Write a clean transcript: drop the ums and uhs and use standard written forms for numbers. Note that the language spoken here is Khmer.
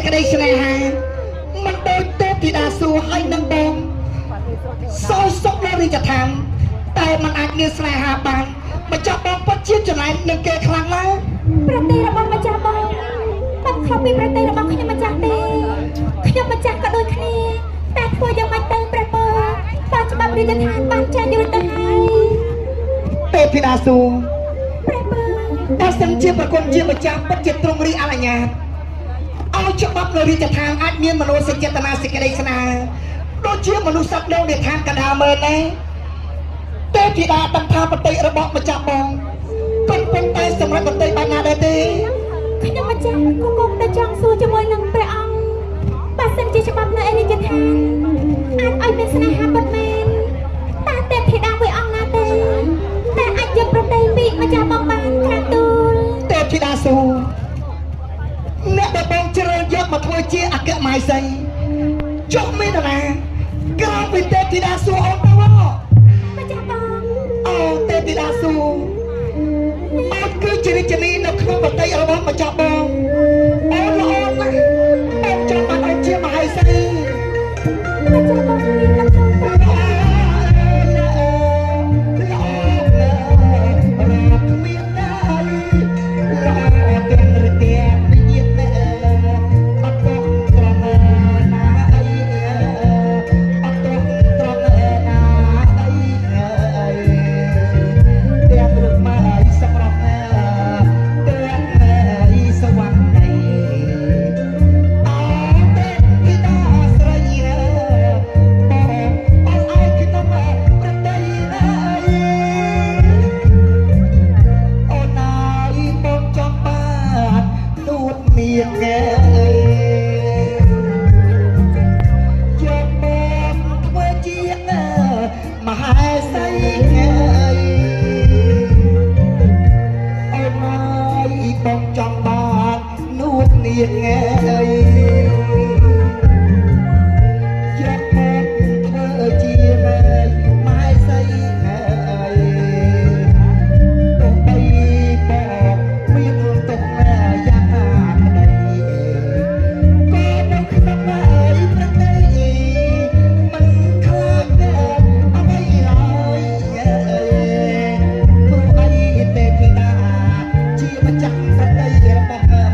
ក្តីស្នេហាមិនដូចទេពធីតាសួរឲ្យនឹងបងសោយសុខនៅរាជឋានតែมันអាចមានស្នេហាបានម្ចាស់បងពិតជាចំណែកនឹងគេខ្លាំងណាស់ប្រទេសរបស់ម្ចាស់បងមិនខុសពីប្រទេសរបស់ខ្ញុំម្ចាស់ទេខ្ញុំម្ចាស់ក៏ដូចគ្នាតែធ្វើយ៉ាងម៉េចទៅព្រះពរបានច្បាប់រាជដ្ឋានបានចាញ់យុទ្ធទៅហើយទេពធីតាសួរព្រះពរបើសិនជាប្រគុណជាម្ចាស់ពិតជាទ្រង់រីអនុញ្ញាតឲ្យច្បាប់នៅរាជដ្ឋានអាចមានមនោសញ្ចេតនាសេចក្តីស្នេហ៍ដូចជាមនុស្សសត្វនៅនៃឋានកណ្ដាលមើលដែរទេពធីតាដឹងថាប្រទេសរបស់ម្ចាស់បងពិតប៉ុន្តែសម្រាប់ប្រទេសបានណាដែរទេខ្ញុំម្ចាស់ក៏គង់តែចង់សួរជាមួយនឹងព្រះអង្គបើសិនជាច្បាប់នៅឯរាជដ្ឋានអាចឲ្យមានស្នេហាពិតមែនតើទេពធីតាមួយអង្គណាទេតែអាចយកប្រទេសពីម្ចាស់បងបានក្រាបទូលទេពធីតាសួរអ្នកដែលបងជ្រើសយកមកធ្វើជាអគ្គមហេសីចុះមានណាក្រោមពីទេពធីតាសួរអូនទៅម្ចាស់បងអូទេពធីតាសួរអូនគឺជារាជនីនៅក្នុងប្រទេសរបស់ម្ចាស់បងអូនល្អណាស់អូនចង់បានអូនជាមហេសីម្ចាស់បងមានលំនឹងទៅជាម្ចាស់ប្រទេសរបស់